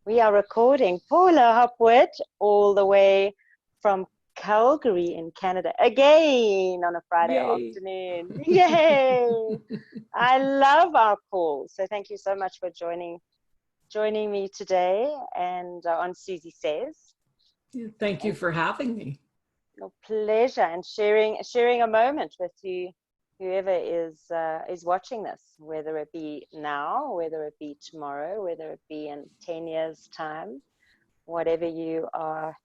We are recording. Paula Hopwood, all the way from Calgary in Canada, again on a Friday Yay. afternoon. Yay! I love our calls. So thank you so much for joining me today and on Suzie Sayz. Thank you for having me. Your pleasure, and sharing a moment with you, whoever is watching this, whether it be now, whether it be tomorrow, whether it be in 10 years' time, whatever you are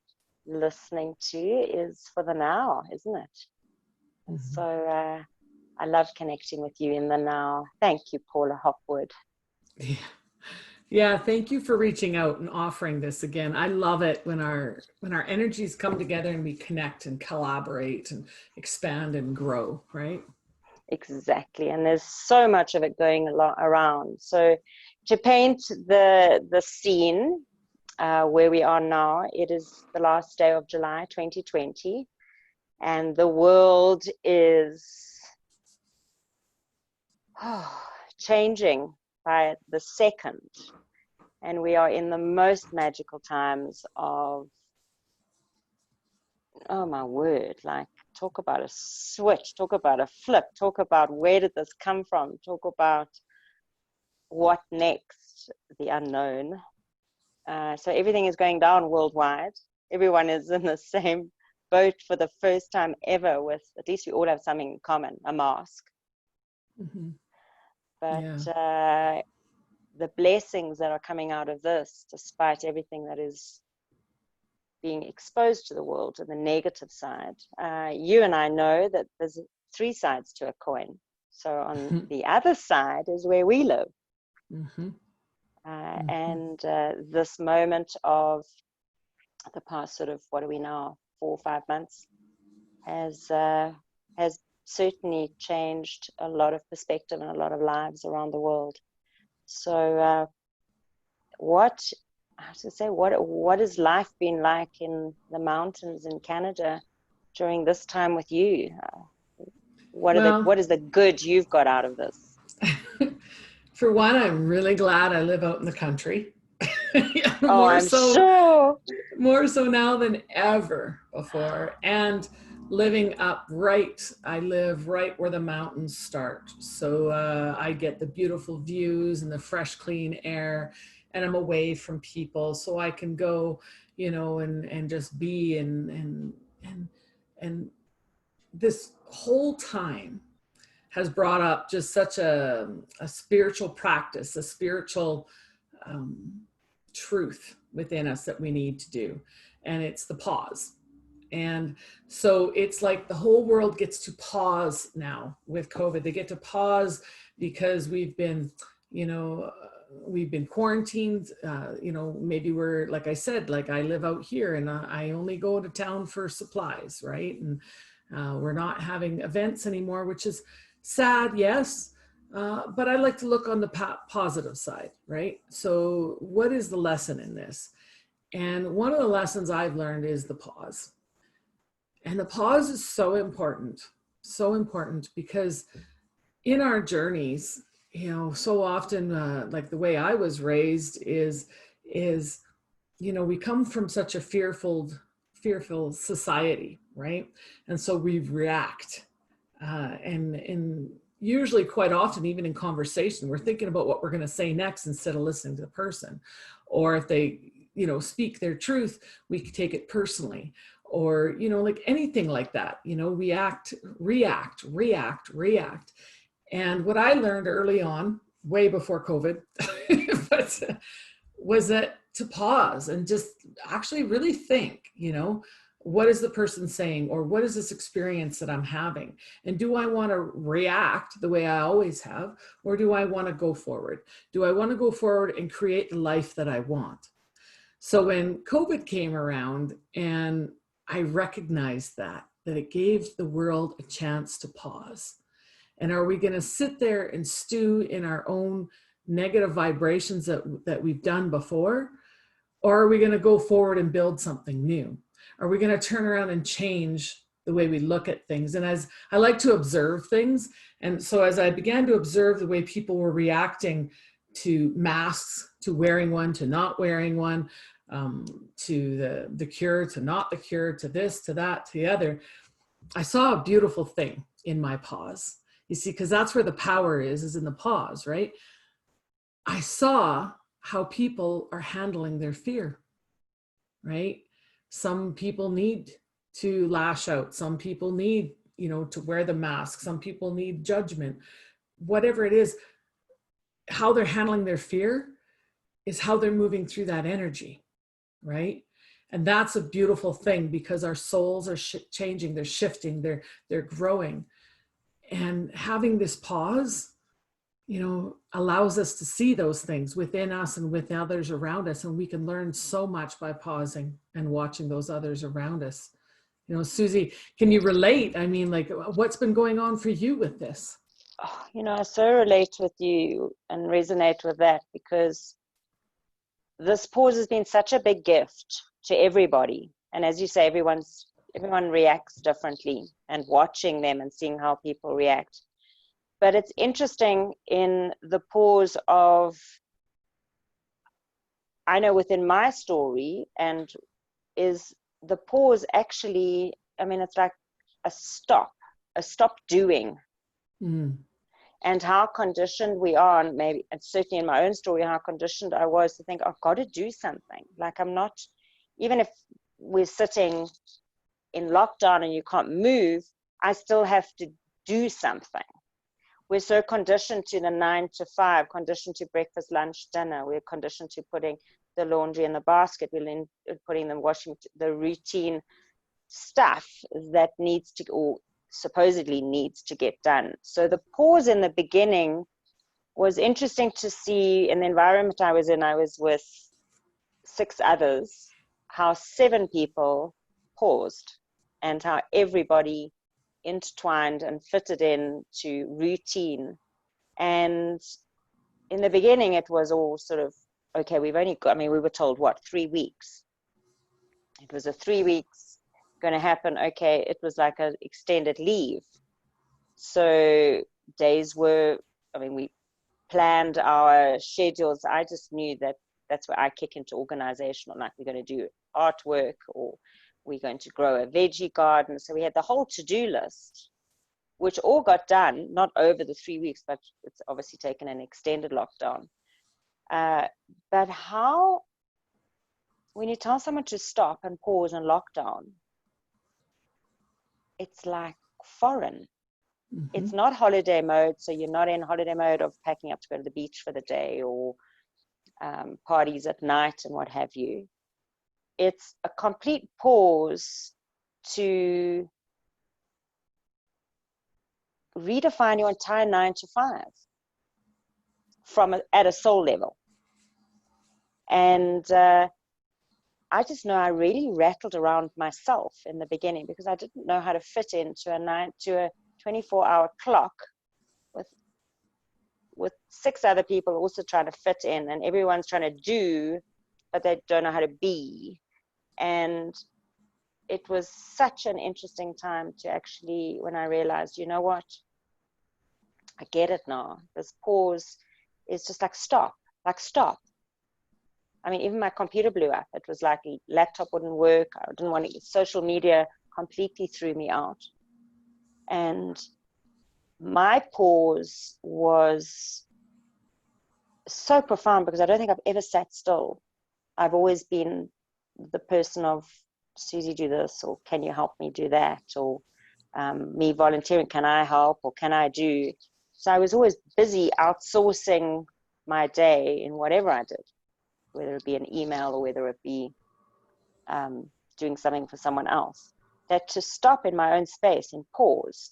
listening to is for the now, isn't it? And so I love connecting with you in the now. Thank you, Paula Hopwood. Yeah, thank you for reaching out and offering this again. I love it when our energies come together and we connect and collaborate and expand and grow, right? Exactly. And there's so much of it going around. So to paint the scene where we are now, it is the last day of July 2020, and the world is changing by the second. And we are in the most magical times of, oh my word, like, talk about a switch, talk about a flip, talk about where did this come from, talk about what next, the unknown. So everything is going down worldwide. Everyone is in the same boat for the first time ever, with at least we all have something in common, a mask. But the blessings that are coming out of this, despite everything that is being exposed to the world and the negative side, you and I know that there's three sides to a coin. So on the other side is where we live. And this moment of the past sort of, what are we now, 4 or 5 months, has certainly changed a lot of perspective and a lot of lives around the world. So what has life been like in the mountains in Canada during this time with you? What is the good you've got out of this? For one, I'm really glad I live out in the country. Sure. More so now than ever before. And living I live right where the mountains start. So I get the beautiful views and the fresh, clean air, and I'm away from people. So I can go, and just be and this whole time has brought up just such a spiritual practice, a spiritual truth within us that we need to do. And it's the pause. And so it's like the whole world gets to pause now with COVID. They get to pause because we've been quarantined. Maybe we're, like I said, like I live out here and I only go to town for supplies, right? And we're not having events anymore, which is sad, yes. But I like to look on the positive side, right? So what is the lesson in this? And one of the lessons I've learned is the pause. And the pause is so important because in our journeys, so often, like the way I was raised is, we come from such a fearful society, right? And so we react. And usually quite often, even in conversation, we're thinking about what we're going to say next instead of listening to the person. Or if they, speak their truth, we take it personally. Or, like anything like that, we react. And what I learned early on, way before COVID, was that to pause and just actually really think, what is the person saying, or what is this experience that I'm having? And do I want to react the way I always have, or do I want to go forward? Do I want to go forward and create the life that I want? So when COVID came around, and I recognized that it gave the world a chance to pause. And are we going to sit there and stew in our own negative vibrations that we've done before? Or are we going to go forward and build something new? Are we going to turn around and change the way we look at things? And as I like to observe things, and so as I began to observe the way people were reacting to masks, to wearing one, to not wearing one, to the cure, to not the cure, to this, to that, to the other, I saw a beautiful thing in my pause. You see, because that's where the power is in the pause, right? I saw how people are handling their fear, right? Some people need to lash out. Some people need, to wear the mask. Some people need judgment. Whatever it is, how they're handling their fear is how they're moving through that energy, right? And that's a beautiful thing, because our souls are changing, they're shifting, they're growing. And having this pause, allows us to see those things within us and with others around us. And we can learn so much by pausing and watching those others around us. Suzie, can you relate? I mean, like, what's been going on for you with this? Oh, I so relate with you and resonate with that, because this pause has been such a big gift to everybody. And as you say, everyone reacts differently, and watching them and seeing how people react. But it's interesting in the pause of, I know within my story, and is the pause actually, I mean, it's like a stop doing. Mm. And how conditioned we are, and maybe, and certainly in my own story, how conditioned I was to think, I've got to do something. Like, I'm not, even if we're sitting in lockdown and you can't move, I still have to do something. We're so conditioned to the 9 to 5, conditioned to breakfast, lunch, dinner. We're conditioned to putting the laundry in the basket. We're putting them, washing, the routine stuff that needs to, or supposedly needs to get done. So the pause in the beginning was interesting to see. In the environment I was in, I was with 6 others, how 7 people paused, and how everybody intertwined and fitted in to routine. And in the beginning, it was all sort of, okay, we've only got, I mean, we were told, 3 weeks. It was a 3 weeks going to happen. Okay, it was like an extended leave. So days were, I mean, we planned our schedules. I just knew that that's where I kick into organizational, like, we're going to do artwork, or we're going to grow a veggie garden. So we had the whole to-do list, which all got done, not over the 3 weeks, but it's obviously taken an extended lockdown. But how, when you tell someone to stop and pause in lockdown, it's like foreign. Mm-hmm. It's not holiday mode. So you're not in holiday mode of packing up to go to the beach for the day, or parties at night and what have you. It's a complete pause to redefine your entire 9 to 5 at a soul level. And I just know I really rattled around myself in the beginning, because I didn't know how to fit into a 24-hour clock with 6 other people also trying to fit in, and everyone's trying to do, but they don't know how to be. And it was such an interesting time to actually, when I realized, you know what, I get it now. This pause is just like stop. I mean, even my computer blew up. It was like a laptop wouldn't work. I didn't want to, social media completely threw me out. And my pause was so profound, because I don't think I've ever sat still. I've always been the person of, Suzie, do this, or can you help me do that, or me volunteering, can I help, or can I do? So I was always busy outsourcing my day in whatever I did, whether it be an email or whether it be doing something for someone else. That to stop in my own space and pause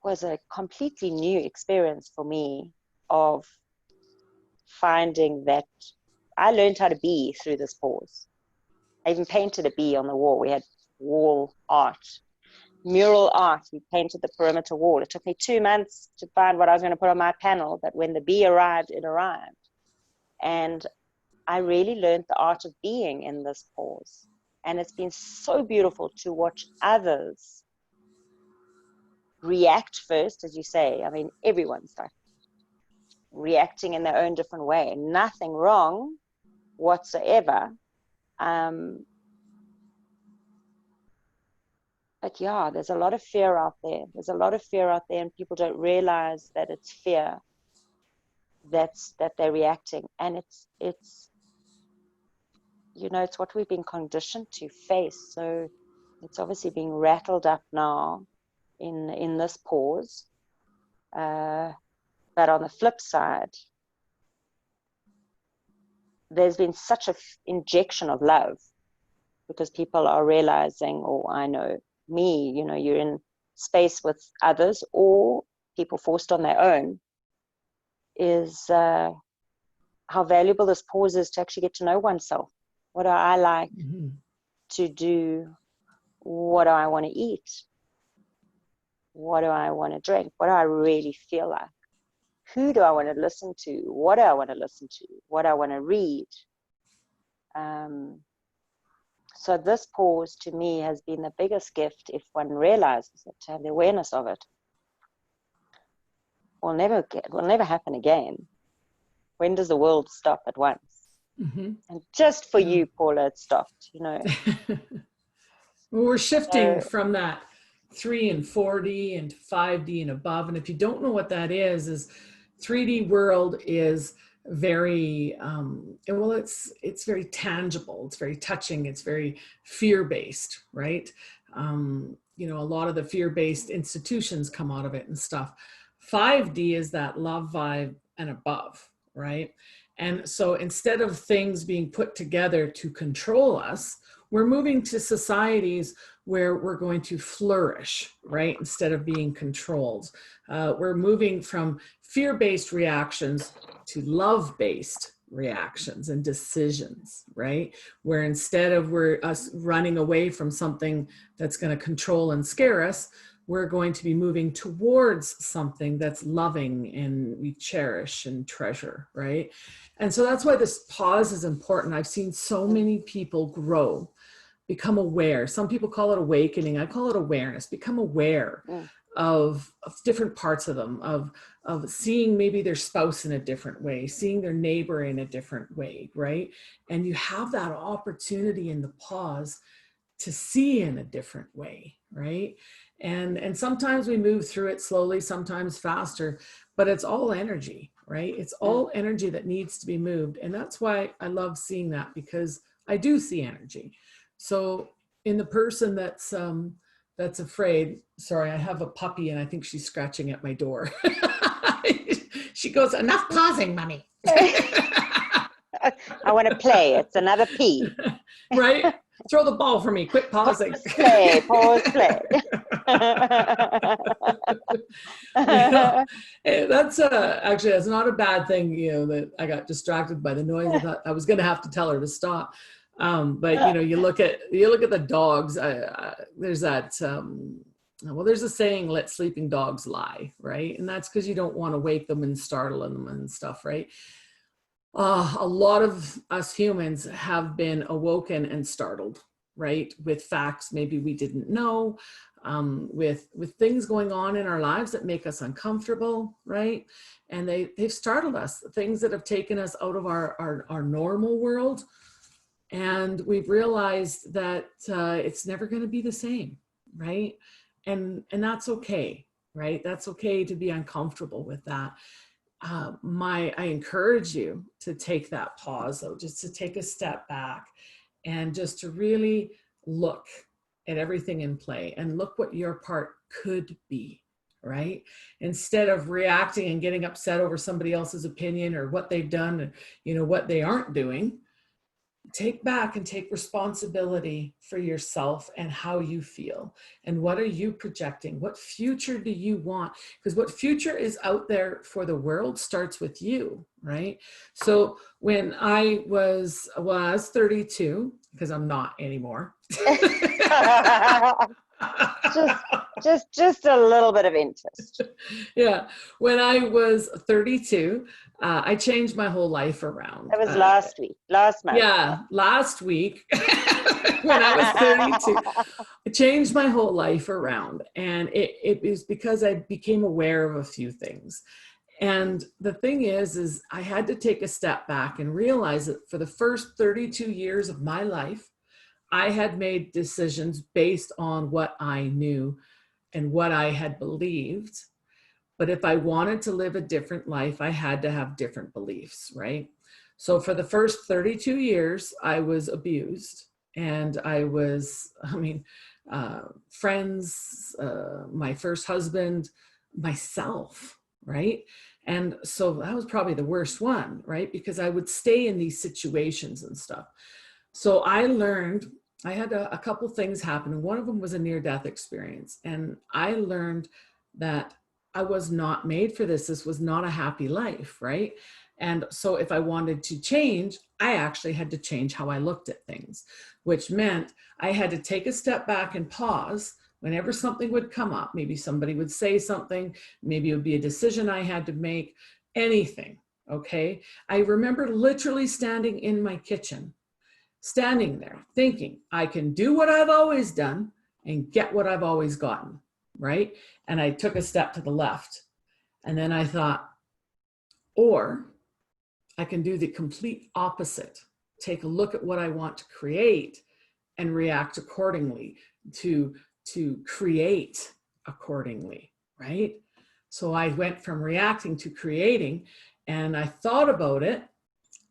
was a completely new experience for me, of finding that I learned how to be through this pause. I even painted a bee on the wall. We had wall art, mural art. We painted the perimeter wall. It took me 2 months to find what I was going to put on my panel, but when the bee arrived, it arrived. And I really learned the art of being in this pause. And it's been so beautiful to watch others react first, as you say. I mean, everyone's like reacting in their own different way. Nothing wrong whatsoever. But yeah, there's a lot of fear out there. There's a lot of fear out there, and people don't realize that it's fear that they're reacting. And it's you know, it's what we've been conditioned to face. So it's obviously being rattled up now in this pause. But on the flip side, there's been such an injection of love, because people are realizing, or I know me, you know, you're in space with others or people forced on their own, is how valuable this pause is to actually get to know oneself. What do I like to do? What do I want to eat? What do I want to drink? What do I really feel like? Who do I want to listen to? What do I want to listen to? What do I want to read? So this pause to me has been the biggest gift, if one realizes it, to have the awareness of it. Will never happen again. When does the world stop at once? And just for you, Paula, it stopped, you know. Well, we're shifting from that 3 and 4D into 5D and above. And if you don't know what that is 3D world is very, well, it's very tangible. It's very touching. It's very fear-based, right? You know, a lot of the fear-based institutions come out of it and stuff. 5D is that love vibe and above, right? And so instead of things being put together to control us, we're moving to societies where we're going to flourish, right? Instead of being controlled. We're moving from fear-based reactions to love-based reactions and decisions, right? Where instead of us running away from something that's going to control and scare us, we're going to be moving towards something that's loving and we cherish and treasure, right? And so that's why this pause is important. I've seen so many people grow, become aware. Some people call it awakening. I call it awareness. Become aware of different parts of them, of seeing maybe their spouse in a different way, seeing their neighbor in a different way, right? And you have that opportunity in the pause to see in a different way, right? And sometimes we move through it slowly, sometimes faster, but it's all energy, right? It's all energy that needs to be moved. And that's why I love seeing that, because I do see energy. So in the person that's afraid, sorry, I have a puppy and I think she's scratching at my door. She goes, enough pausing, mommy. I want to play. It's another P. Right? Throw the ball for me. Quit pausing. Pause, play. That's actually, that's not a bad thing, you know, that I got distracted by the noise. I thought I was going to have to tell her to stop. But you know, you look at the dogs. There's that. Well, there's a saying, "Let sleeping dogs lie," right? And that's because you don't want to wake them and startle them and stuff, right? A lot of us humans have been awoken and startled, right? With facts maybe we didn't know, with things going on in our lives that make us uncomfortable, right? And they've startled us, things that have taken us out of our normal world. And we've realized that it's never going to be the same, right? And that's okay, right? That's okay to be uncomfortable with that. I encourage you to take that pause, though, just to take a step back and just to really look at everything in play and look what your part could be, right? Instead of reacting and getting upset over somebody else's opinion or what they've done and, you know, what they aren't doing. Take back and take responsibility for yourself and how you feel. And what are you projecting? What future do you want? Because what future is out there for the world starts with you, right? So when I was 32, because I'm not anymore. just a little bit of interest. Yeah. When I was 32, I changed my whole life around. That was last month. Yeah, last week when I was 32, I changed my whole life around. And it was because I became aware of a few things. And the thing is I had to take a step back and realize that for the first 32 years of my life, I had made decisions based on what I knew and what I had believed. But if I wanted to live a different life, I had to have different beliefs, right? So for the first 32 years, I was abused. And I was, friends, my first husband, myself, right? And so that was probably the worst one, right? Because I would stay in these situations and stuff. So I learned, I had a couple things happen. And one of them was a near-death experience. And I learned that I was not made for this. This was not a happy life, right? And so if I wanted to change, I actually had to change how I looked at things, which meant I had to take a step back and pause whenever something would come up. Maybe somebody would say something, maybe it would be a decision I had to make, anything, okay? I remember literally standing in my kitchen, standing there thinking, I can do what I've always done and get what I've always gotten, right? And I took a step to the left. And then I thought, or I can do the complete opposite. Take a look at what I want to create and react accordingly, to create accordingly, right? So I went from reacting to creating, and I thought about it,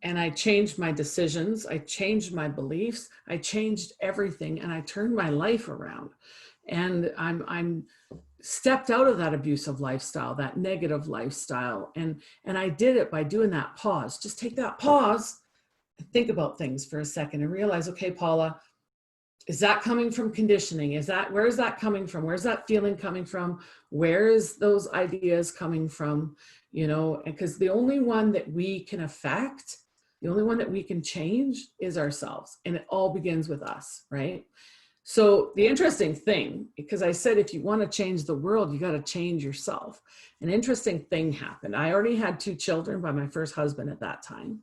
and I changed my decisions, I changed my beliefs, I changed everything, and I turned my life around. And I'm stepped out of that abusive lifestyle, that negative lifestyle. And I did it by doing that pause. Just take that pause and think about things for a second and realize, okay, Paula, is that coming from conditioning? Where is that coming from? Where's that feeling coming from? Where is those ideas coming from? You know, because the only one that we can affect, the only one that we can change is ourselves. And it all begins with us, right? So the interesting thing, because I said, if you want to change the world, you got to change yourself. An interesting thing happened. I already had 2 children by my first husband at that time.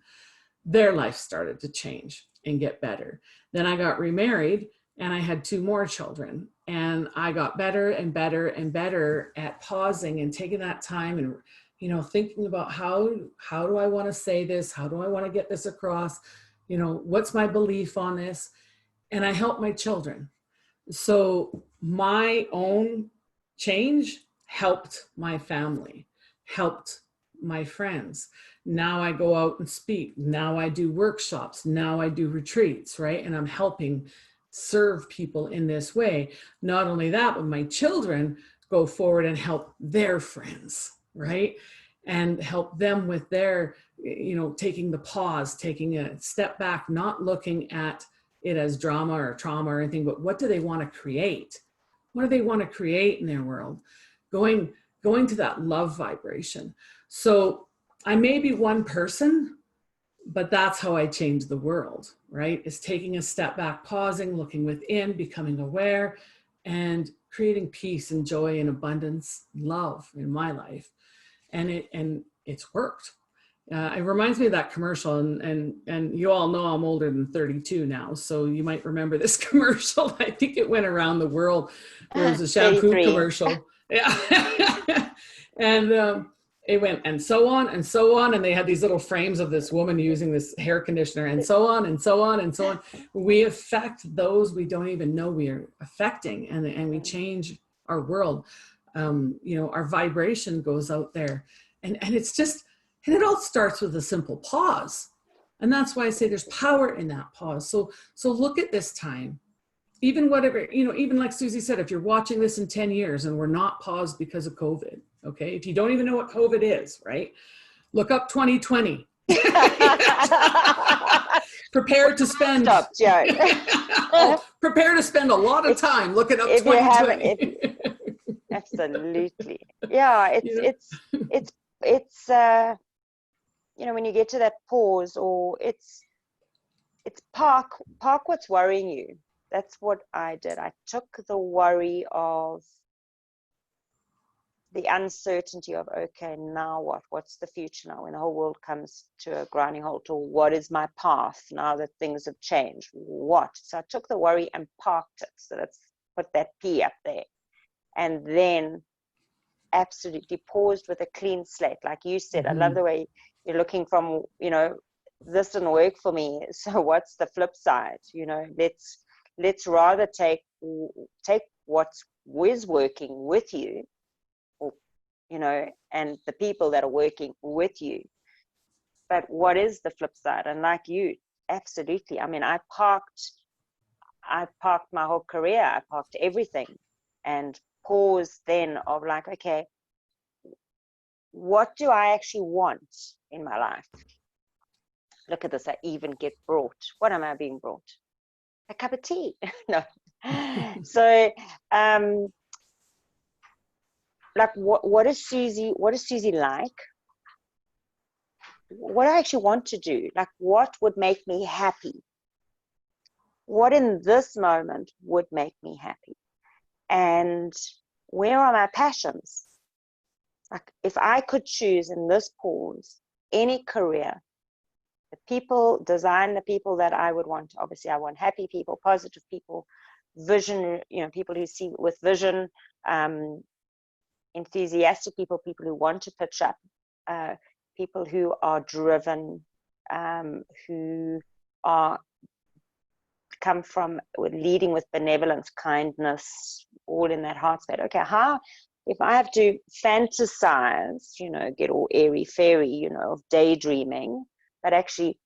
Their life started to change and get better. Then I got remarried and I had 2 more children, and I got better and better and better at pausing and taking that time and, you know, thinking about how do I want to say this? How do I want to get this across? You know, what's my belief on this? And I help my children. So my own change helped my family, helped my friends. Now I go out and speak. Now I do workshops. Now I do retreats, right? And I'm helping serve people in this way. Not only that, but my children go forward and help their friends, right? And help them with their, you know, taking the pause, taking a step back, not looking at it as drama or trauma or anything, but what do they want to create? What do they want to create in their world? Going to that love vibration. So I may be one person, but that's how I change the world, right? Is taking a step back, pausing, looking within, becoming aware, and creating peace and joy and abundance, love in my life. And it's worked. It reminds me of that commercial, and you all know I'm older than 32 now, so you might remember this commercial. I think it went around the world. There was a shampoo 33. commercial. Yeah. And it went and so on and so on, and they had these little frames of this woman using this hair conditioner, and so on and so on and so on. We affect those we don't even know we are affecting, and we change our world. You know, our vibration goes out there, and it's just. And it all starts with a simple pause. And that's why I say there's power in that pause. So look at this time, even whatever, you know, even like Suzie said, if you're watching this in 10 years and we're not paused because of COVID, okay? If you don't even know what COVID is, right? Look up 2020. Prepare to spend. Stop, Joe. Prepare to spend a lot of time looking up 2020. Absolutely. Yeah, it's you know, when you get to that pause, or it's park what's worrying you. That's what I did. I took the worry of the uncertainty of, okay, now what's the future now when the whole world comes to a grinding halt, or what is my path now that things have changed? What? So I took the worry and parked it. So let's put that P up there, and then absolutely paused with a clean slate. Like you said, I love the way you're looking from, you know, this didn't work for me, so what's the flip side? You know, let's rather take what is working with you, or, you know, and the people that are working with you. But what is the flip side? And like you, absolutely. I mean, I parked my whole career. I parked everything and paused then of like, okay, what do I actually want in my life? Look at this. I even get brought. What am I being brought? A cup of tea. No. So, like, what is Suzie like? What do I actually want to do? Like, what would make me happy? What in this moment would make me happy? And where are my passions? Like, if I could choose in this pause any career, the people, design the people that I would want. Obviously, I want happy people, positive people, vision, you know, people who see with vision, enthusiastic people, people who want to pitch up, people who are driven, who are come from leading with benevolence, kindness, all in that heart space. Okay, how, if I have to fantasize, you know, get all airy fairy, you know, of daydreaming, but actually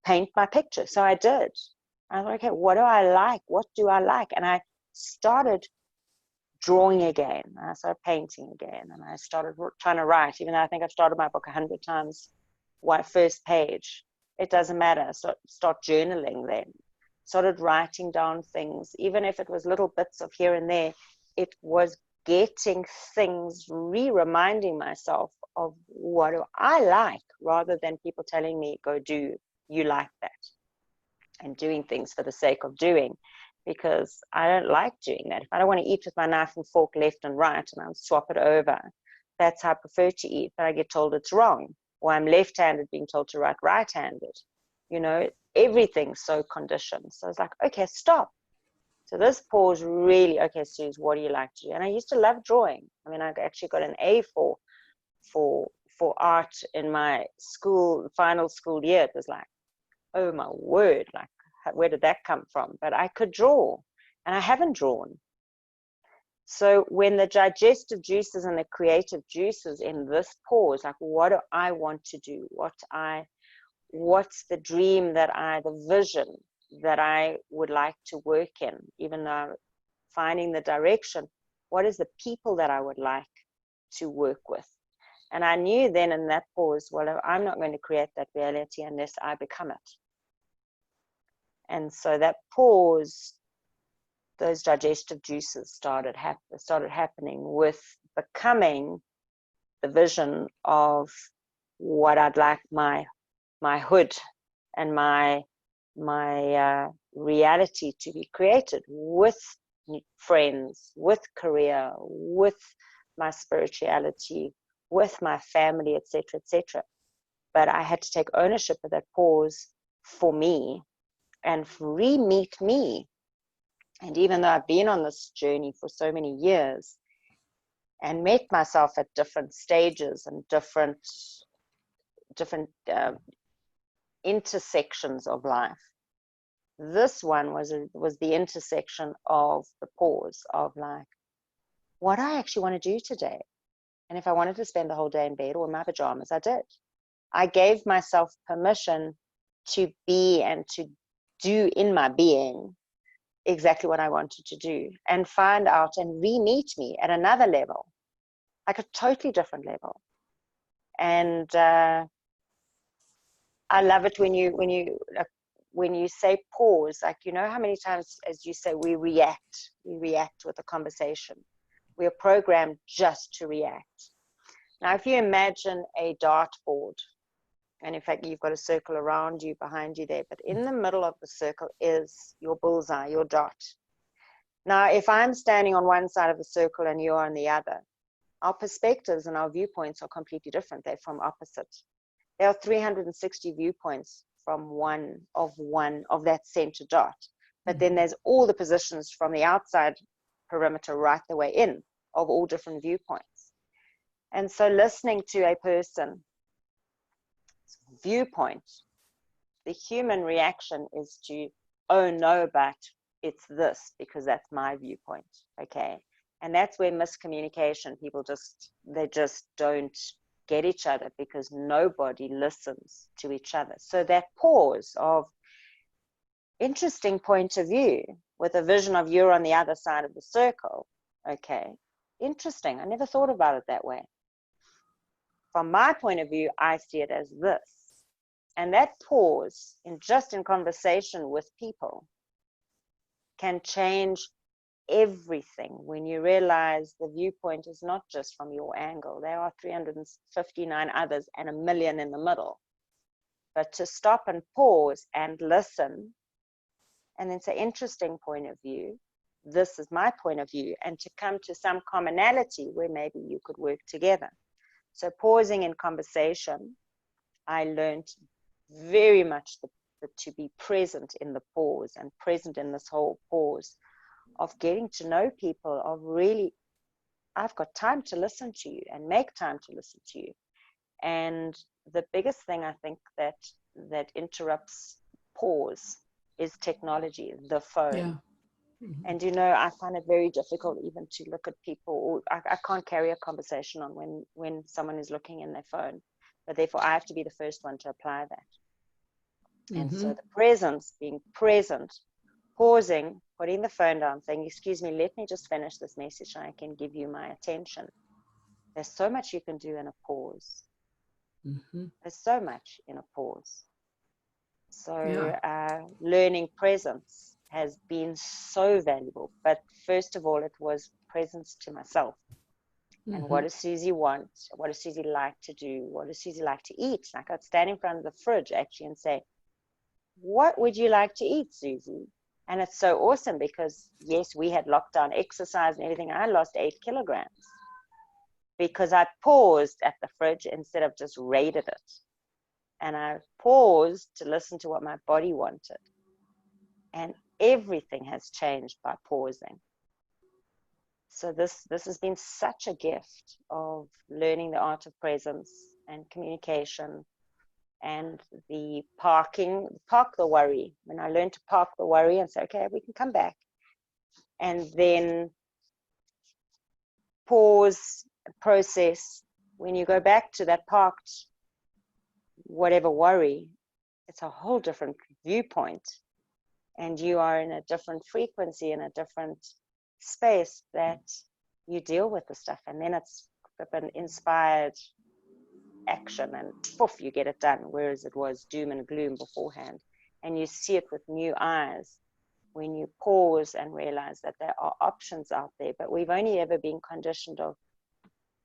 paint my picture. So I did. I thought, okay, what do I like? What do I like? And I started drawing again. I started painting again. And I started trying to write, even though I think I've started my book 100 times. First page, it doesn't matter. Start journaling then. Started writing down things, even if it was little bits of here and there. It was getting things, reminding myself of what do I like, rather than people telling me, go do, you like that, and doing things for the sake of doing, because I don't like doing that. If I don't want to eat with my knife and fork left and right and I'll swap it over, that's how I prefer to eat, but I get told it's wrong, or I'm left-handed being told to write right-handed. You know, everything's so conditioned. So I was like, okay, stop. So this pause really, okay, Suze, what do you like to do? And I used to love drawing. I mean, I actually got an A for art in my school, final school year. It was like, oh my word, like, where did that come from? But I could draw, and I haven't drawn. So when the digestive juices and the creative juices in this pause, like, what do I want to do? What's the dream the vision that I would like to work in, even though finding the direction, what is the people that I would like to work with? And I knew then in that pause, well, I'm not going to create that reality unless I become it. And so that pause, those digestive juices started happening with becoming the vision of what I'd like my hood and my reality to be created, with friends, with career, with my spirituality, with my family, etc., etc. But I had to take ownership of that pause for me and re-meet me. And even though I've been on this journey for so many years and met myself at different stages and different intersections of life, this one was the intersection of the pause of like, what I actually want to do today. And if I wanted to spend the whole day in bed or in my pajamas, I did. I gave myself permission to be and to do in my being exactly what I wanted to do, and find out and re-meet me at another level, like a totally different level. And I love it when you say pause, like, you know how many times, as you say, we react with a conversation. We are programmed just to react. Now, if you imagine a dartboard, and in fact, you've got a circle around you, behind you there, but in the middle of the circle is your bullseye, your dot. Now, if I'm standing on one side of the circle and you're on the other, our perspectives and our viewpoints are completely different. They're from opposite. There are 360 viewpoints from one of that center dot. But then there's all the positions from the outside perimeter right the way in of all different viewpoints. And so listening to a person's viewpoint, the human reaction is to, oh no, but it's this, because that's my viewpoint. Okay. And that's where miscommunication, they just don't get each other, because nobody listens to each other. So that pause of interesting point of view with a vision of you're on the other side of the circle. Okay. Interesting. I never thought about it that way. From my point of view, I see it as this. And that pause in conversation with people can change everything when you realize the viewpoint is not just from your angle. There are 359 others and a million in the middle. But to stop and pause and listen, and then say, interesting point of view, this is my point of view, and to come to some commonality where maybe you could work together. So pausing in conversation, I learned very much to be present in the pause, and present in this whole pause of getting to know people, of really, I've got time to listen to you and make time to listen to you. And the biggest thing I think that interrupts pause is technology, the phone. Yeah. Mm-hmm. And, you know, I find it very difficult even to look at people. I can't carry a conversation on when someone is looking in their phone. But therefore, I have to be the first one to apply that. Mm-hmm. And so the presence, being present, pausing, putting the phone down, saying, excuse me, let me just finish this message and I can give you my attention. There's so much you can do in a pause. Mm-hmm. There's so much in a pause. So Yeah. Learning presence has been so valuable. But first of all, it was presence to myself. Mm-hmm. And what does Suzie want? What does Suzie like to do? What does Suzie like to eat? Like, I'd stand in front of the fridge actually and say, what would you like to eat, Suzie? And it's so awesome because, yes, we had lockdown exercise and everything. I lost 8 kilograms because I paused at the fridge instead of just raided it. And I paused to listen to what my body wanted. And everything has changed by pausing. So this has been such a gift of learning the art of presence and communication, and the park the worry. When I learned to park the worry and say, okay, we can come back. And then pause, process. When you go back to that parked whatever worry, it's a whole different viewpoint. And you are in a different frequency, in a different space that you deal with the stuff. And then it's an inspired action, and poof, you get it done. Whereas it was doom and gloom beforehand. And you see it with new eyes when you pause and realize that there are options out there. But we've only ever been conditioned of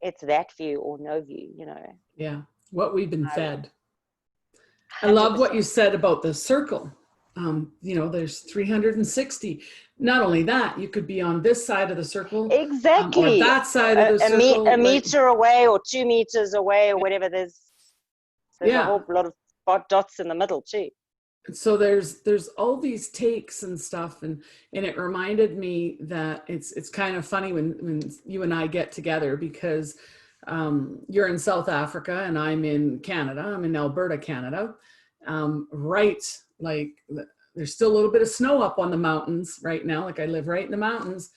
it's that view or no view, you know. Yeah, what we've been fed. 100%. I love what you said about the circle. You know, there's 360. Not only that, you could be on this side of the circle, exactly, or that side of the circle, a meter away or 2 meters away or whatever. There's a whole lot of spot dots in the middle too. So there's all these takes and stuff, and it reminded me that it's kind of funny when you and I get together, because you're in South Africa and I'm in Canada. I'm in Alberta, Canada. Right, like there's still a little bit of snow up on the mountains right now. Like, I live right in the mountains,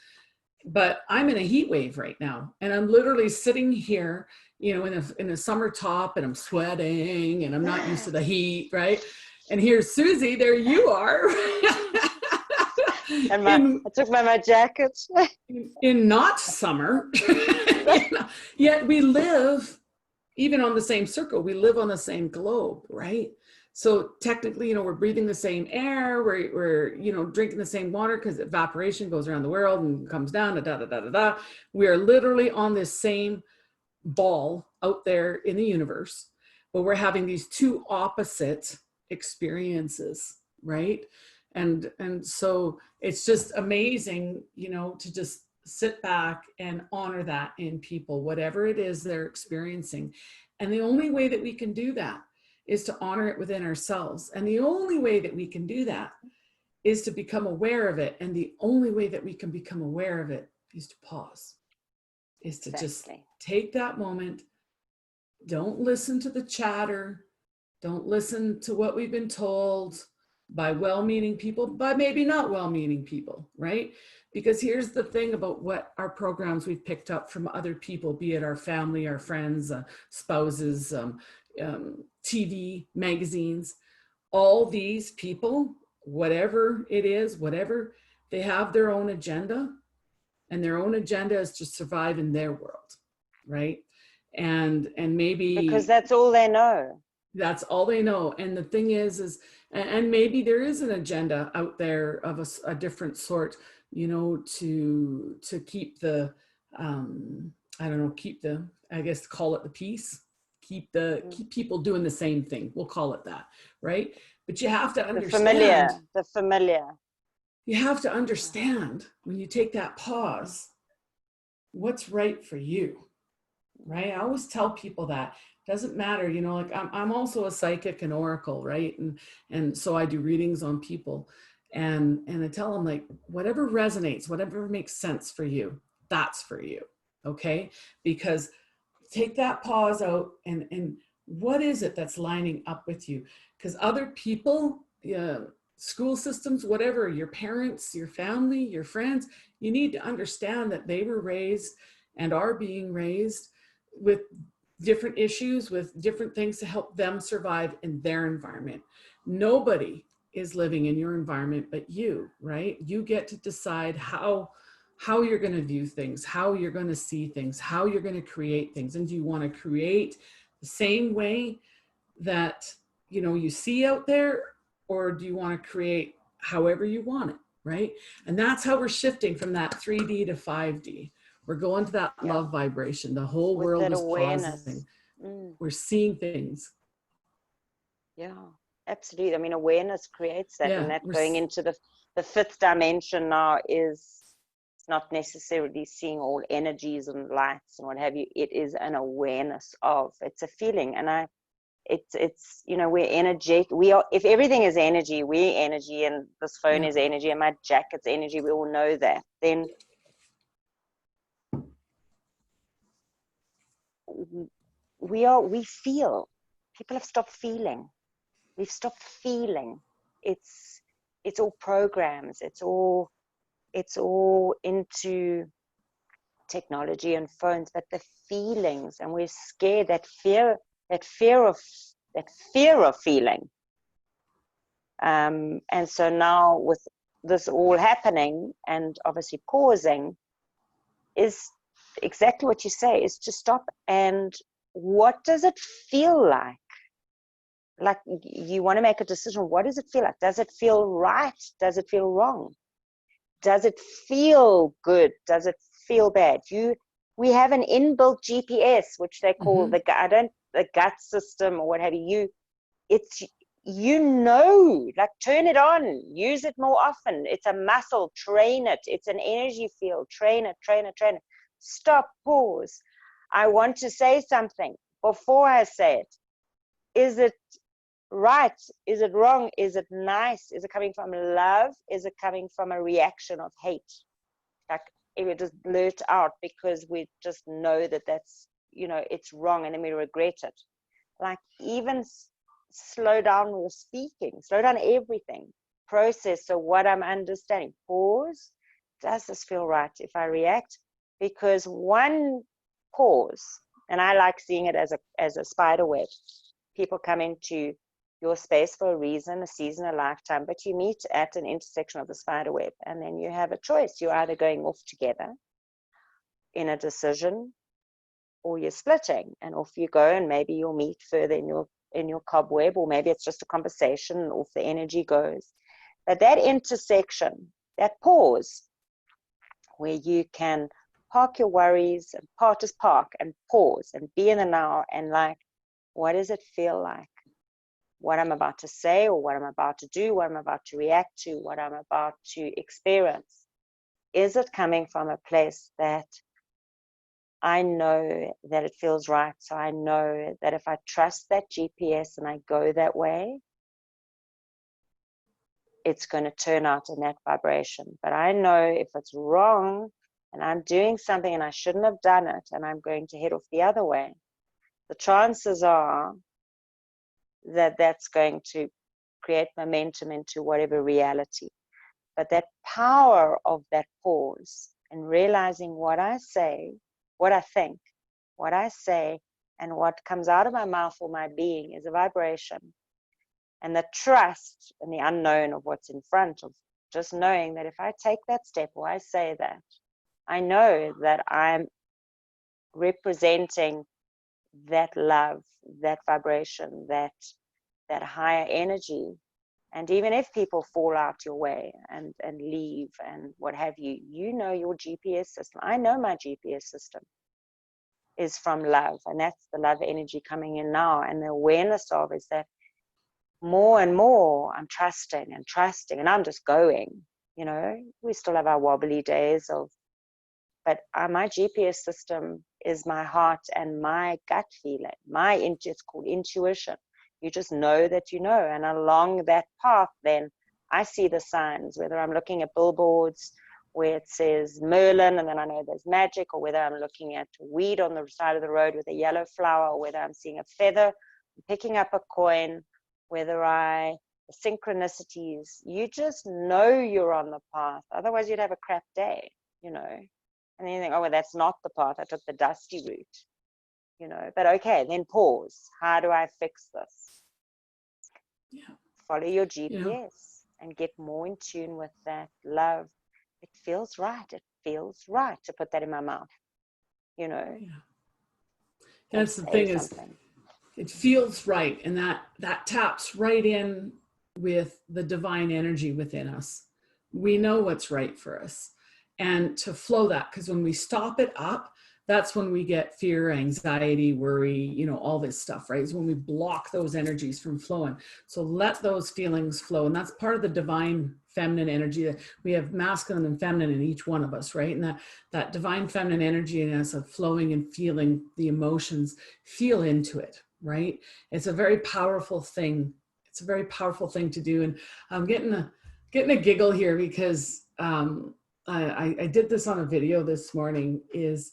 but I'm in a heat wave right now, and I'm literally sitting here, you know, in a summer top, and I'm sweating, and I'm not used to the heat, right? And here's Suzie, there you are. And I took my jacket. in not summer. Yet we live, even on the same circle, we live on the same globe, right? So technically, you know, we're breathing the same air, we're you know, drinking the same water, because evaporation goes around the world and comes down, da, da, da, da, da. We are literally on this same ball out there in the universe, but we're having these two opposite experiences, right? And so it's just amazing, you know, to just sit back and honor that in people, whatever it is they're experiencing. And the only way that we can do that is to honor it within ourselves. And the only way that we can do that is to become aware of it. And the only way that we can become aware of it is to pause. is to just take that moment. Don't listen to the chatter. Don't listen to what we've been told by well-meaning people, by maybe not well-meaning people, right? Because here's the thing about what our programs we've picked up from other people, be it our family, our friends, spouses, TV, magazines, all these people, whatever it is, whatever, they have their own agenda, and their own agenda is to survive in their world, right? And maybe because that's all they know. That's all they know. And the thing is, and maybe there is an agenda out there of a different sort, you know, to keep the, I don't know, keep the, I guess, call it the peace, keep people doing the same thing. We'll call it that, right? But you have to understand. The familiar. You have to understand when you take that pause, what's right for you, right? I always tell people that. Doesn't matter, you know, like I'm also a psychic and oracle, right? And so I do readings on people, and I tell them, like, whatever resonates, whatever makes sense for you, that's for you, okay? Because take that pause out, and what is it that's lining up with you? Because other people, school systems, whatever, your parents, your family, your friends, you need to understand that they were raised and are being raised with different issues, with different things to help them survive in their environment. Nobody is living in your environment but you, right? You get to decide how you're going to view things, how you're going to see things, how you're going to create things. And do you want to create the same way that, you know, you see out there, or do you want to create however you want it, right? And that's how we're shifting from that 3D to 5D. We're going to that love vibration. The whole world is pausing. We're seeing things. Yeah, absolutely. I mean, awareness creates that, and that going into the fifth dimension now is not necessarily seeing all energies and lights and what have you. It is an awareness of. It's a feeling, and it's you know, we're energetic. We are. If everything is energy, we're energy, and this phone is energy, and my jacket's energy. We all know that. Then we feel. People have stopped feeling. We've stopped feeling. It's all programs. It's all into technology and phones, but the feelings, and we're scared, that fear of feeling. And so now, with this all happening and obviously pausing, is exactly what you say, is to stop. And what does it feel like? Like, you want to make a decision. What does it feel like? Does it feel right? Does it feel wrong? Does it feel good? Does it feel bad? We have an inbuilt GPS, which they call the gut system, or what have you. It's, you know, like, turn it on, use it more often. It's a muscle, train it. It's an energy field, train it. Stop, pause. I want to say something. Before I say it, is it right? Is it wrong? Is it nice? Is it coming from love? Is it coming from a reaction of hate? Like, if it just blurt out because we just know that that's, you know, it's wrong, and then we regret it. Like, even slow down your speaking, slow down everything, process. So what I'm understanding, pause. Does this feel right if I react? Because one pause, and I like seeing it as a spider web. People come into your space for a reason, a season, a lifetime, but you meet at an intersection of the spider web, and then you have a choice. You're either going off together in a decision, or you're splitting, and off you go, and maybe you'll meet further in your cobweb, or maybe it's just a conversation, and off the energy goes. But that intersection, that pause, where you can park your worries and park and pause and be in the now, and like, what does it feel like? What I'm about to say, or what I'm about to do, what I'm about to react to, what I'm about to experience. Is it coming from a place that I know that it feels right? So I know that if I trust that GPS and I go that way, it's going to turn out in that vibration. But I know if it's wrong, and I'm doing something and I shouldn't have done it, and I'm going to head off the other way, the chances are that that's going to create momentum into whatever reality. But that power of that pause and realizing what I say, what I think, what I say, and what comes out of my mouth or my being is a vibration. And the trust and the unknown of what's in front of just knowing that if I take that step or I say that, I know that I'm representing that love, that vibration, that higher energy. And even if people fall out your way and leave and what have you, you know your GPS system. I know my GPS system is from love, and that's the love energy coming in now. And the awareness of is that more and more I'm trusting, and I'm just going. You know, we still have our wobbly days but my GPS system is my heart and my gut feeling. It's called intuition. You just know that you know. And along that path, then I see the signs, whether I'm looking at billboards where it says Merlin, and then I know there's magic, or whether I'm looking at weed on the side of the road with a yellow flower, or whether I'm seeing a feather, picking up a coin, the synchronicities. You just know you're on the path. Otherwise, you'd have a crap day, you know. And then you think, oh, well, that's not the path. I took the dusty route, you know. But okay, then pause. How do I fix this? Yeah. Follow your GPS and get more in tune with that love. It feels right. It feels right to put that in my mouth, you know. Yeah. That's the thing is, it feels right. And that taps right in with the divine energy within us. We know what's right for us. And to flow that, because when we stop it up, that's when we get fear, anxiety, worry, you know, all this stuff, right? It's when we block those energies from flowing. So let those feelings flow. And that's part of the divine feminine energy. That we have masculine and feminine in each one of us, right? And that divine feminine energy in us of flowing and feeling the emotions, feel into it, right? It's a very powerful thing. It's a very powerful thing to do. And I'm getting a giggle here because I did this on a video this morning. Is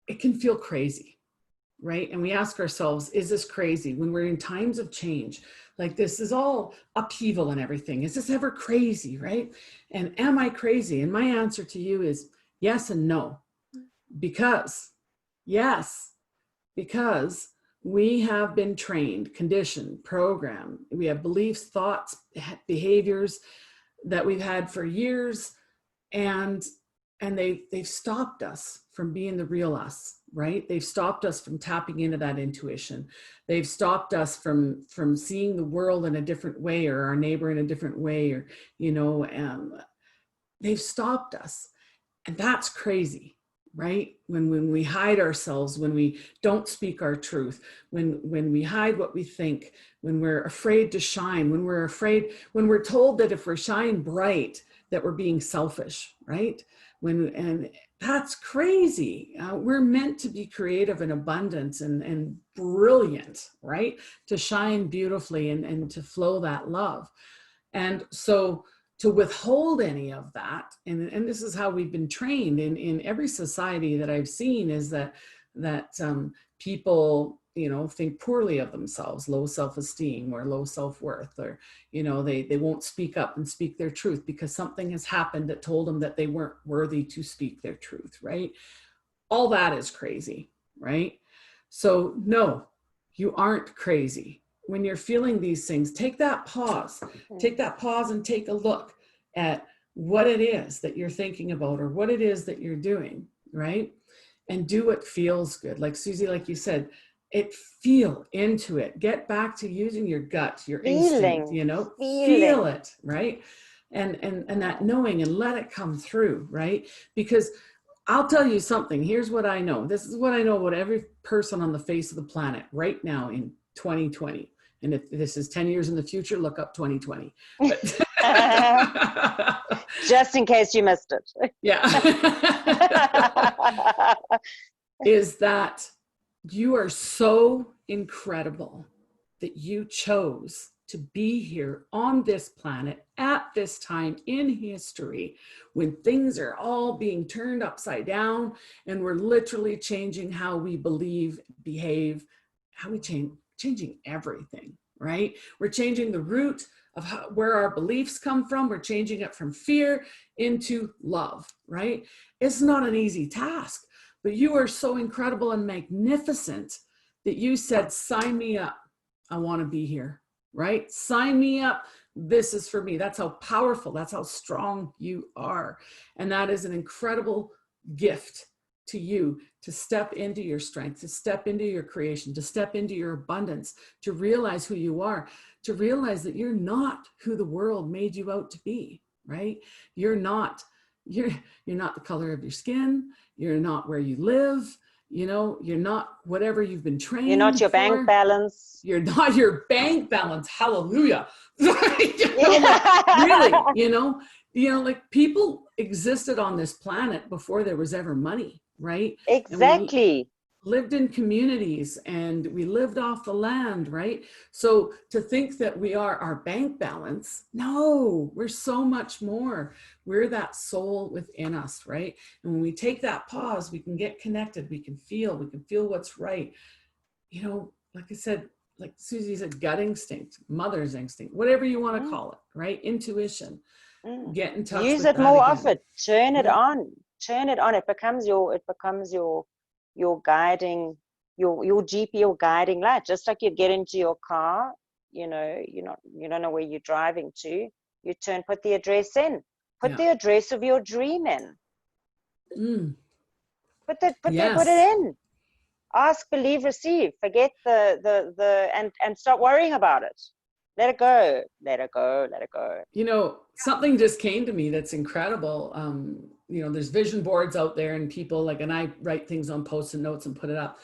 it can feel crazy, right? And we ask ourselves, is this crazy? When we're in times of change, like this is all upheaval and everything. Is this ever crazy, right? And am I crazy? And my answer to you is yes and no. Because we have been trained, conditioned, programmed. We have beliefs, thoughts, behaviors that we've had for years, and they've stopped us from being the real us, right? They've stopped us from tapping into that intuition. They've stopped us from seeing the world in a different way, or our neighbor in a different way, or, you know, they've stopped us. And that's crazy, right? When we hide ourselves, when we don't speak our truth, when we hide what we think, when we're afraid to shine, when we're told that if we're shine bright, that we're being selfish, right? And that's crazy. We're meant to be creative and abundant and brilliant, right? To shine beautifully and to flow that love. And so to withhold any of that, and this is how we've been trained in every society that I've seen, is that people, you know, think poorly of themselves, low self-esteem or low self-worth, or, you know, they won't speak up and speak their truth because something has happened that told them that they weren't worthy to speak their truth, right? All that is crazy, right? So no, you aren't crazy. When you're feeling these things, take that pause and take a look at what it is that you're thinking about, or what it is that you're doing, right? And do what feels good. Like Suzie, like you said, feel into it. Get back to using your gut, your instinct, you know, feel it, right? And that knowing, and let it come through, right? Because I'll tell you something. Here's what I know. This is what I know about every person on the face of the planet right now in 2020. And if this is 10 years in the future, look up 2020. Just in case you missed it. Yeah. Is that you are so incredible that you chose to be here on this planet at this time in history when things are all being turned upside down and we're literally changing how we believe, behave, how we changing everything, right? We're changing the root of where our beliefs come from. We're changing it from fear into love, right? It's not an easy task, but you are so incredible and magnificent that you said, sign me up. I want to be here, right? Sign me up. This is for me. That's how powerful, that's how strong you are. And that is an incredible gift to you, to step into your strength, to step into your creation, to step into your abundance, to realize who you are, to realize that you're not who the world made you out to be, right? You're not the color of your skin. You're not where you live. You know, you're not whatever you've been trained. You're not your bank balance. You're not your bank balance. Hallelujah. Really, you know, like people existed on this planet before there was ever money, right? Exactly. Lived in communities and we lived off the land, right? So to think that we are our bank balance, no, we're so much more. We're that soul within us, right? And when we take that pause, we can get connected. We can feel what's right. You know, like I said, like Suzie said, gut instinct, mother's instinct, whatever you want to call it, right? Intuition. Get in touch. Use with it that more again. often. Turn it on. Turn it on. It becomes your guiding, your GP, your guiding light. Just like you get into your car, you know, you don't know where you're driving to. You put the address in. Put the address of your dream in. Put it in. Ask, believe, receive. Forget and stop worrying about it. Let it go. Let it go. Let it go. You know, something just came to me that's incredible. You know, there's vision boards out there and people like, and I write things on Post-it notes and put it up.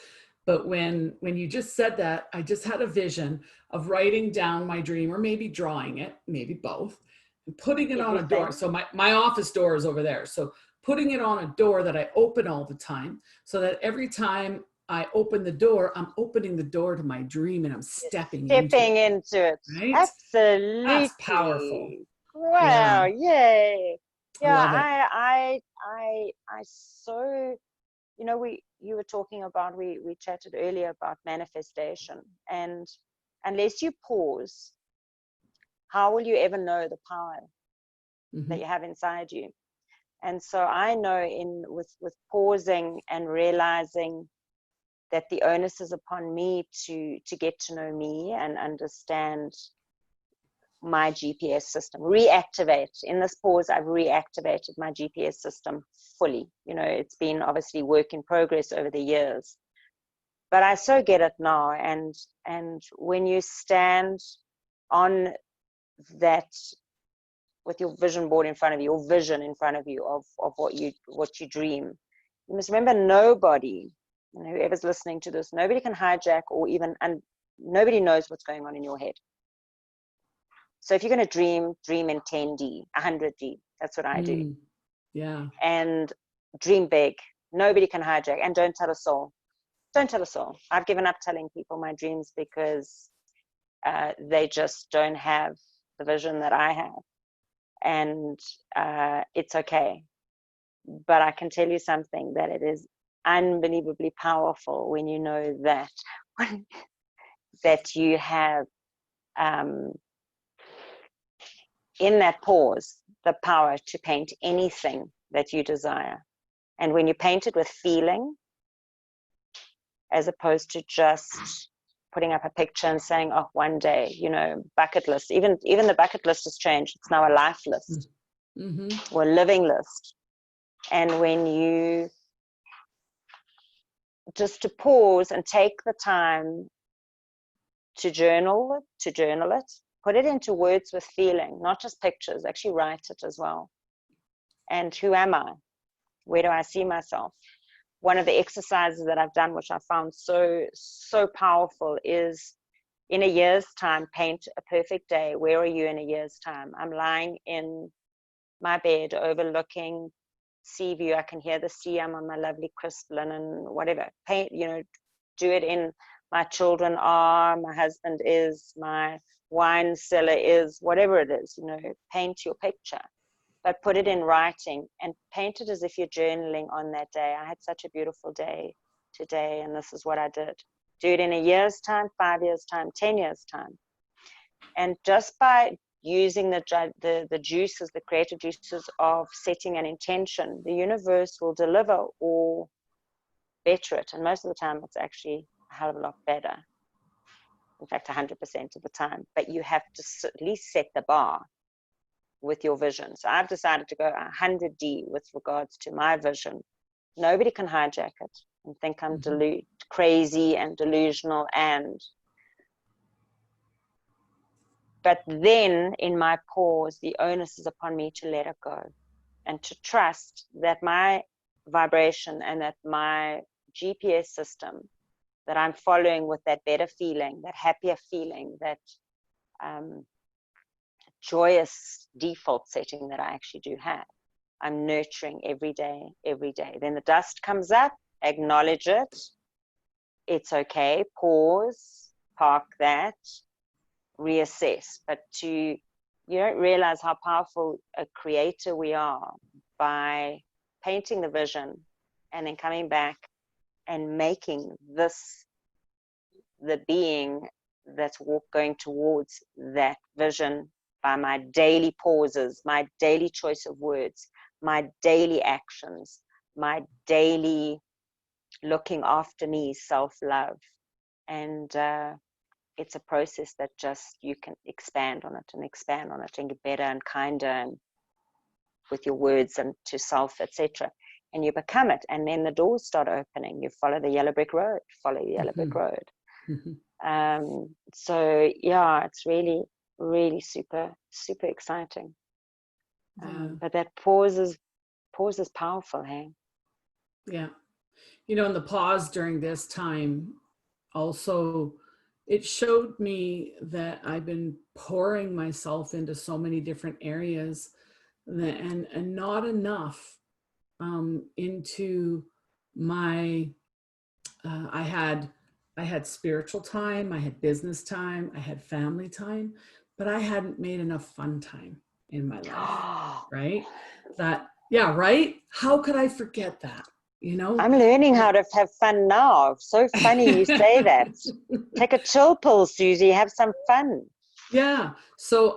But when you just said that, I just had a vision of writing down my dream, or maybe drawing it, maybe both, and putting it on a door. So my office door is over there. So putting it on a door that I open all the time, so that every time I open the door, I'm opening the door to my dream and I'm stepping into it. Right? Absolutely. That's powerful. Wow. Yay. Yeah. I So, you know, you were talking about, we chatted earlier about manifestation, and unless you pause, how will you ever know the power that you have inside you? And so I know with pausing and realizing that the onus is upon me to get to know me and understand my GPS system, reactivate. In this pause, I've reactivated my GPS system fully. You know, it's been obviously work in progress over the years, but I so get it now. And when you stand on that with your vision board in front of you, or vision in front of you of what you dream, you must remember nobody, and whoever's listening to this, nobody can hijack and nobody knows what's going on in your head. So if you're going to dream in 10D, 100D. That's what I do. Yeah. And dream big. Nobody can hijack. And don't tell a soul. Don't tell a soul. I've given up telling people my dreams because they just don't have the vision that I have. And it's okay. But I can tell you something, that it is unbelievably powerful when you know that that you have in that pause the power to paint anything that you desire. And when you paint it with feeling, as opposed to just putting up a picture and saying, oh, one day, you know, bucket list, even the bucket list has changed. It's now a life list or a living list. And when you just to pause and take the time to journal it, put it into words with feeling, not just pictures, actually write it as well. And who am I? Where do I see myself? One of the exercises that I've done, which I found so powerful, is in a year's time, paint a perfect day. Where are you in a year's time? I'm lying in my bed overlooking sea view. I can hear the sea. I'm on my lovely crisp linen, whatever. Paint, you know, do it in my children are, my husband is, my wine cellar is, whatever it is, you know, paint your picture, but put it in writing and paint it as if you're journaling on that day. I had such a beautiful day today, and this is what I did. Do it in a year's time, 5 years' time, 10 years' time. And just by using the juices, the creative juices of setting an intention, the universe will deliver or better it. And most of the time, it's actually a hell of a lot better. In fact, 100% of the time. But you have to at least set the bar with your vision. So I've decided to go 100D with regards to my vision. Nobody can hijack it and think I'm crazy and delusional. But then in my pause, the onus is upon me to let it go and to trust that my vibration and that my GPS system that I'm following with that better feeling, that happier feeling, that joyous default setting that I actually do have, I'm nurturing every day, every day. Then the dust comes up, acknowledge it. It's okay. Pause, park that, reassess. But you don't realize how powerful a creator we are by painting the vision and then coming back and making this the being that's going towards that vision by my daily pauses, my daily choice of words, my daily actions, my daily looking after me, self-love. And it's a process that just you can expand on it and expand on it and get better and kinder and with your words and to self, etc. And you become it, and then the doors start opening. You follow the yellow brick road, so yeah, it's really, really super, super exciting. But that pause is powerful, hey? Yeah. You know, and the pause during this time also, it showed me that I've been pouring myself into so many different areas and not enough into my, I had spiritual time, I had business time, I had family time, but I hadn't made enough fun time in my life, right? Yeah, right? How could I forget that? You know, I'm learning how to have fun now. So funny you say that. Take a chill pill, Suzie. Have some fun. Yeah. So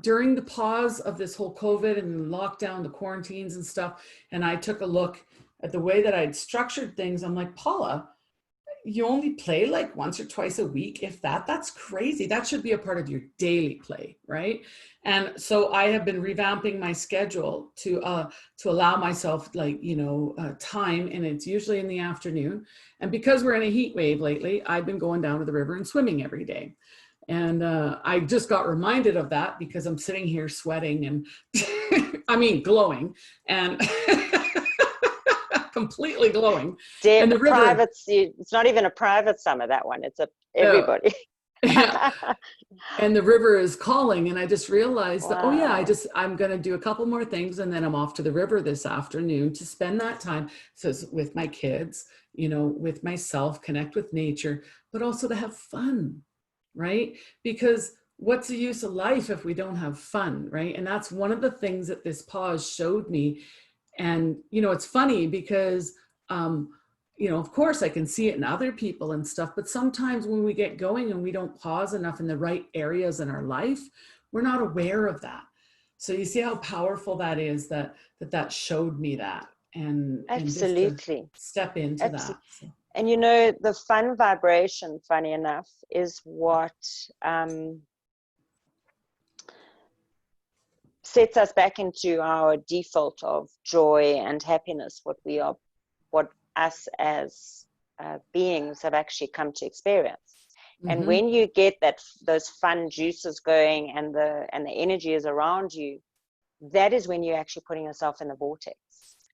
during the pause of this whole COVID and lockdown, the quarantines and stuff, and I took a look at the way that I'd structured things. I'm like, Paula, you only play like once or twice a week, if that's crazy. That should be a part of your daily play, right? And so I have been revamping my schedule to allow myself time, and it's usually in the afternoon. And because we're in a heat wave lately, I've been going down to the river and swimming every day. And I just got reminded of that because I'm sitting here sweating and I mean glowing and completely glowing. And the river, it's not even a private summer, that one. It's everybody. Yeah. And the river is calling, and I just realized that, Wow. oh yeah, I'm going to do a couple more things, and then I'm off to the river this afternoon to spend that time with my kids, with myself, connect with nature, but also to have fun, right? Because what's the use of life if we don't have fun, right? And that's one of the things that this pause showed me. And, it's funny because, of course I can see it in other people and stuff, but sometimes when we get going and we don't pause enough in the right areas in our life, we're not aware of that. So you see how powerful that is, that showed me that. And Absolutely. And just to step into that. So. And the fun vibration, funny enough, is what sets us back into our default of joy and happiness, what us as beings have actually come to experience. Mm-hmm. And when you get those fun juices going and the energy is around you, that is when you're actually putting yourself in the vortex.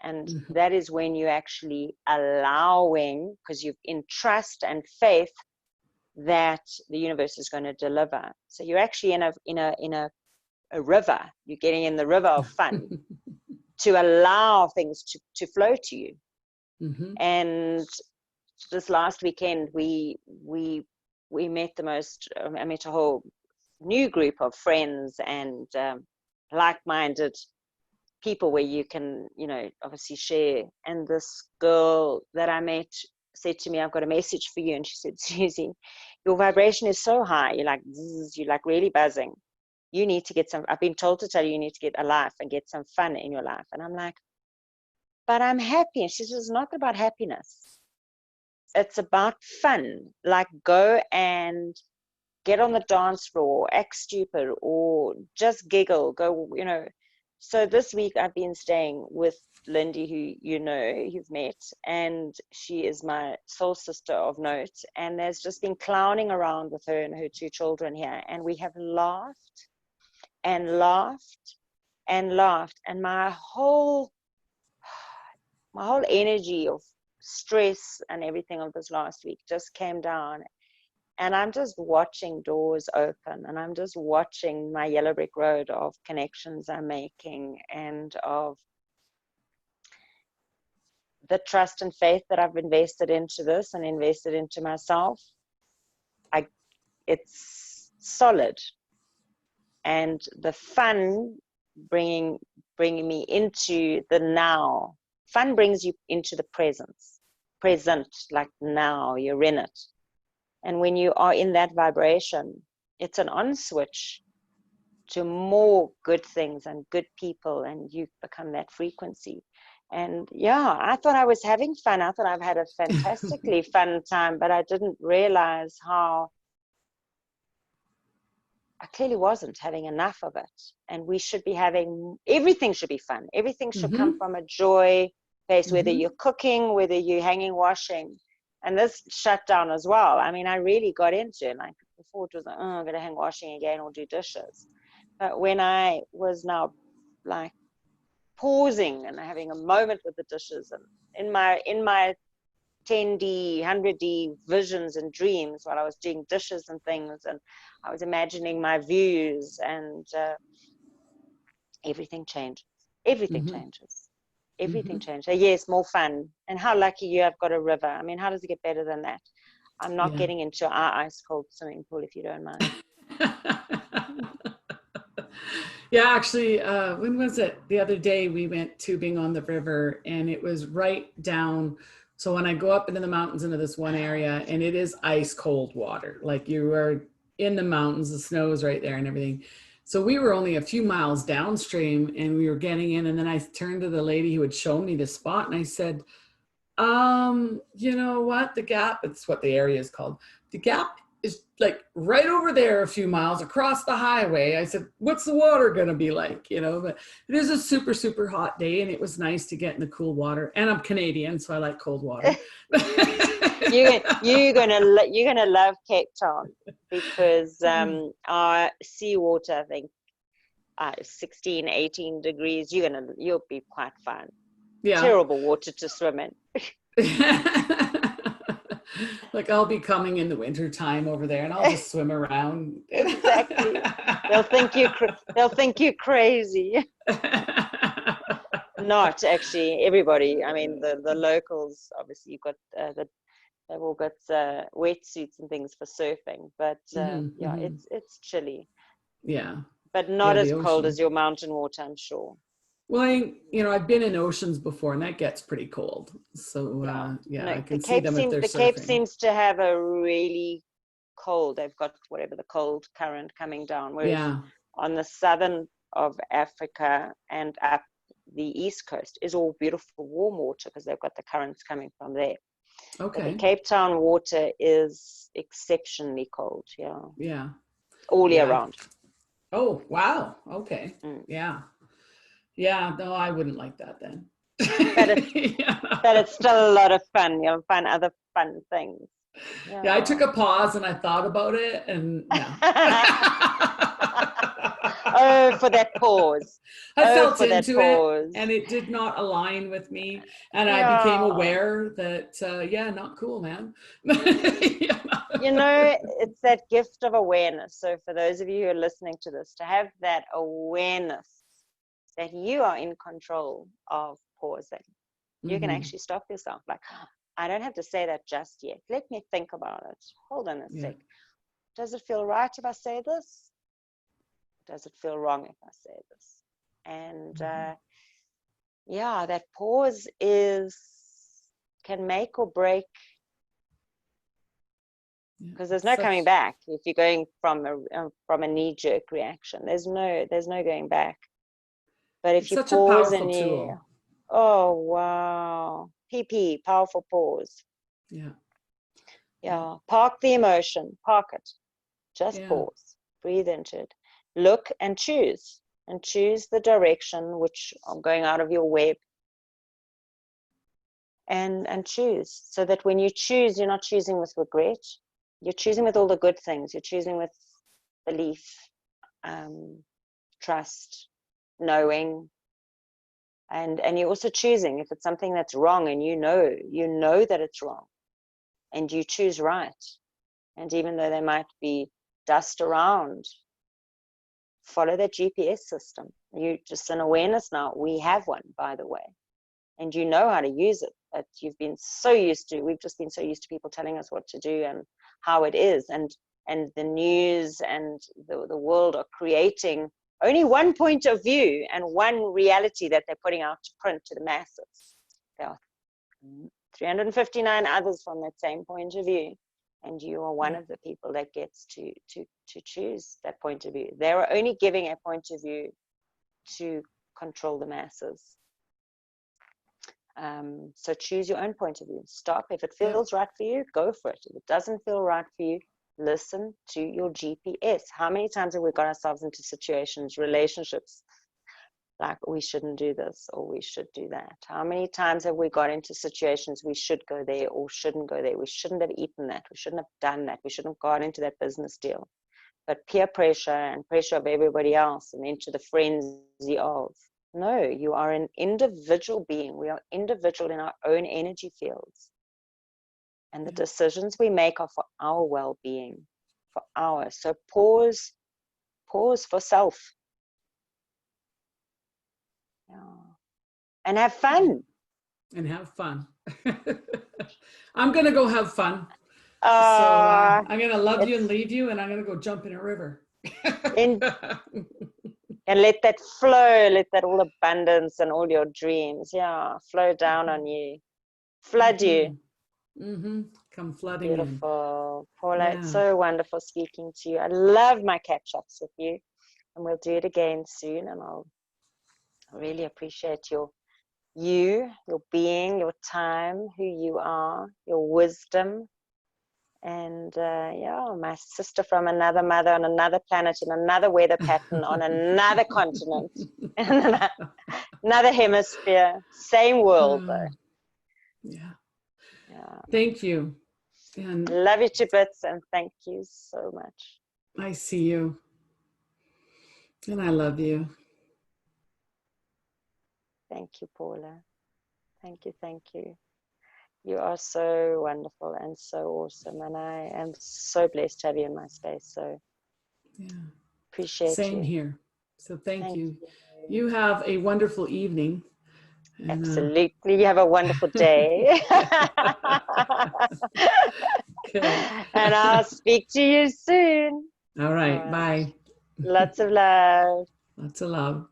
And mm-hmm. that is when you're actually allowing, because you've in trust and faith that the universe is going to deliver. So you're actually in a river. You're getting in the river of fun to allow things to flow to you. Mm-hmm. And this last weekend, we met I met a whole new group of friends and like-minded people where you can, you know, obviously share. And this girl that I met said to me, I've got a message for you. And she said, Susie, your vibration is so high. You're like, you're like really buzzing. You need to get some, I've been told to tell you, you need to get a life and get some fun in your life. And I'm like, but I'm happy. And she says, it's not about happiness. It's about fun. Like, go and get on the dance floor, act stupid, or just giggle, go, you know. So this week I've been staying with Lindy, who you know, you've met, and she is my soul sister of note. And there's just been clowning around with her and her 2 children here. And we have laughed and laughed and laughed. And my whole energy of stress and everything of this last week just came down. And I'm just watching doors open, and I'm just watching my yellow brick road of connections I'm making, and of the trust and faith that I've invested into this and invested into myself. It's solid. And the fun bringing me into the now. Fun brings you into the present, like now, you're in it. And when you are in that vibration, it's an on switch to more good things and good people, and you become that frequency. And yeah, I thought I was having fun. I thought I've had a fantastically fun time, but I didn't realize how I clearly wasn't having enough of it. And we should be having, everything should be fun. Everything should come from a joy base, whether you're cooking, whether you're hanging, washing. And this shut down as well. I mean, I really got into it. Like before, it was like, oh, I'm going to hang washing again or do dishes. But when I was now like pausing and having a moment with the dishes, and in my 10D, 100D visions and dreams while I was doing dishes and things, and I was imagining my views, and everything changes. Everything changes. Everything changed. So yes, more fun. And how lucky you have got a river. I mean, how does it get better than that? I'm not getting into our ice cold swimming pool, if you don't mind. Yeah, actually, when was it? The other day we went tubing on the river, and it was right down. So when I go up into the mountains into this one area, and it is ice cold water, like you are in the mountains, the snow is right there and everything. So we were only a few miles downstream, and we were getting in, and then I turned to the lady who had shown me the spot, and I said, you know what, the gap, it's what the area is called. The gap is like right over there a few miles across the highway. I said, what's the water going to be like? You know, but it is a super, super hot day, and it was nice to get in the cool water. And I'm Canadian, so I like cold water. You're gonna love Cape Town, because our seawater, I think, 16, 18 degrees. You'll be quite fine. Yeah. Terrible water to swim in. Like I'll be coming in the winter time over there, and I'll just swim around. Exactly. They'll think you crazy. Not actually. Everybody. I mean, the locals. Obviously, you've got they've all got wetsuits and things for surfing. But yeah, it's chilly. Yeah. But not as cold as your mountain water, I'm sure. Well, I've been in oceans before, and that gets pretty cold. So I can see them if they're surfing. The Cape seems to have a really cold. They've got whatever the cold current coming down. Whereas on the southern of Africa and up the east coast is all beautiful warm water, because they've got the currents coming from there. Okay. But the Cape Town water is exceptionally cold. Yeah. Yeah. All year round. Oh wow. Okay. Yeah. Yeah, no, I wouldn't like that then. But it's still a lot of fun. You'll find other fun things. Yeah, I took a pause and I thought about it, and oh, for that pause. I felt into it, and it did not align with me, and I became aware that not cool, man. You know, it's that gift of awareness. So for those of you who are listening to this, to have that awareness that you are in control of pausing. You can actually stop yourself. Like, I don't have to say that just yet. Let me think about it. Hold on a sec. Does it feel right if I say this? Does it feel wrong if I say this? And yeah, that pause can make or break, because there's no coming back. If you're going from a knee-jerk reaction, there's no going back. But if you such a pause powerful and tool. oh wow, PP, powerful pause. Yeah, park the emotion, park it, just pause, breathe into it, look and choose the direction which are going out of your web, and choose, so that when you choose, you're not choosing with regret, you're choosing with all the good things, you're choosing with belief, trust, knowing, and you're also choosing if it's something that's wrong, and you know that it's wrong, and you choose right. And even though there might be dust around, follow that GPS system. You just an awareness now. We have one, by the way, and you know how to use it. But we've just been so used to people telling us what to do and how it is, and the news and the world are creating only one point of view and one reality that they're putting out to print to the masses. There are 359 others from that same point of view, and you are one of the people that gets to choose that point of view. They are only giving a point of view to control the masses. So choose your own point of view. Stop. If it feels right for you, go for it. If it doesn't feel right for you, listen to your GPS. How many times have we got ourselves into situations, relationships, like we shouldn't do this or we should do that? How many times have we got into situations we should go there or shouldn't go there? We shouldn't have eaten that. We shouldn't have done that. We shouldn't have got into that business deal. But peer pressure and pressure of everybody else and into the frenzy of, no, you are an individual being. We are individual in our own energy fields. And the decisions we make are for our well-being, for ours. So pause for self. Yeah. And have fun. I'm going to go have fun. So I'm going to love you and leave you, and I'm going to go jump in a river. And let that flow, let that all abundance and all your dreams, flow down on you, flood you. Come flooding in. Beautiful. Paula, it's so wonderful speaking to you. I love my catch-ups with you, and we'll do it again soon. And I really appreciate your being, your time, who you are, your wisdom. And my sister from another mother on another planet, in another weather pattern, on another continent, in another hemisphere, same world though. Thank you. And love you to bits, and thank you so much. I see you. And I love you. Thank you, Paula. Thank you, thank you. You are so wonderful and so awesome, and I am so blessed to have you in my space. So appreciate you. Same here. So thank you. You have a wonderful evening. And, absolutely. You have a wonderful day. And I'll speak to you soon. All right. Bye. Lots of love. Lots of love.